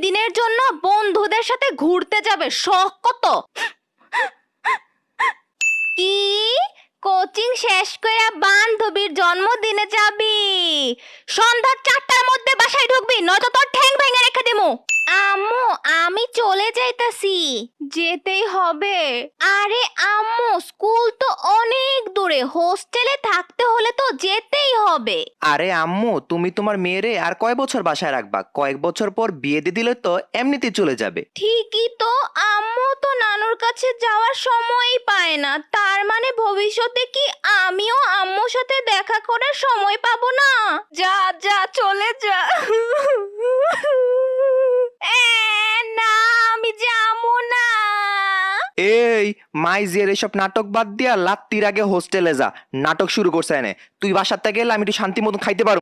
দিনের জন্য বন্ধুদের সাথে ঘুরতে যাবে, শখ কত? কি? কোচিং শেষ করে বান্ধবীর জন্মদিনে যাবি? সন্ধ্যা 4টার মধ্যে বাসায় ঢুকবি, নয়তো তোর ঠ্যাং ভেঙে রেখে দিমু। আম্মু, আমি চলে যাইতাছি। যেতেই হবে? আরে আম্মু, স্কুল তো অনেক দূরে, হোস্টেলে থাকতে হলে তো যেতেই হবে। আরে আম্মু, তুমি তোমার মেয়েরে আর কয় বছর বাসায় রাখবা? কয়েক বছর পর বিয়ে দিয়ে দিলে তো এমনিতেই চলে যাবে। ঠিকই তো, আম্মু তো নানুর কাছে যাওয়ার সময়ই পায় না। তার মানে ভবিষ্যতে কি আমিও আম্মুর সাথে দেখা করার সময় পাবো না? যা যা, চলে যা। না, আমি যাবো না। এই মাইজের এসব নাটক বাদ দিয়া লাত্তির আগে হোস্টেলে যা। নাটক শুরু করছে এনে। তুই বাসার থেকে গেলে আমি একটু শান্তি মতো খাইতে পারবো।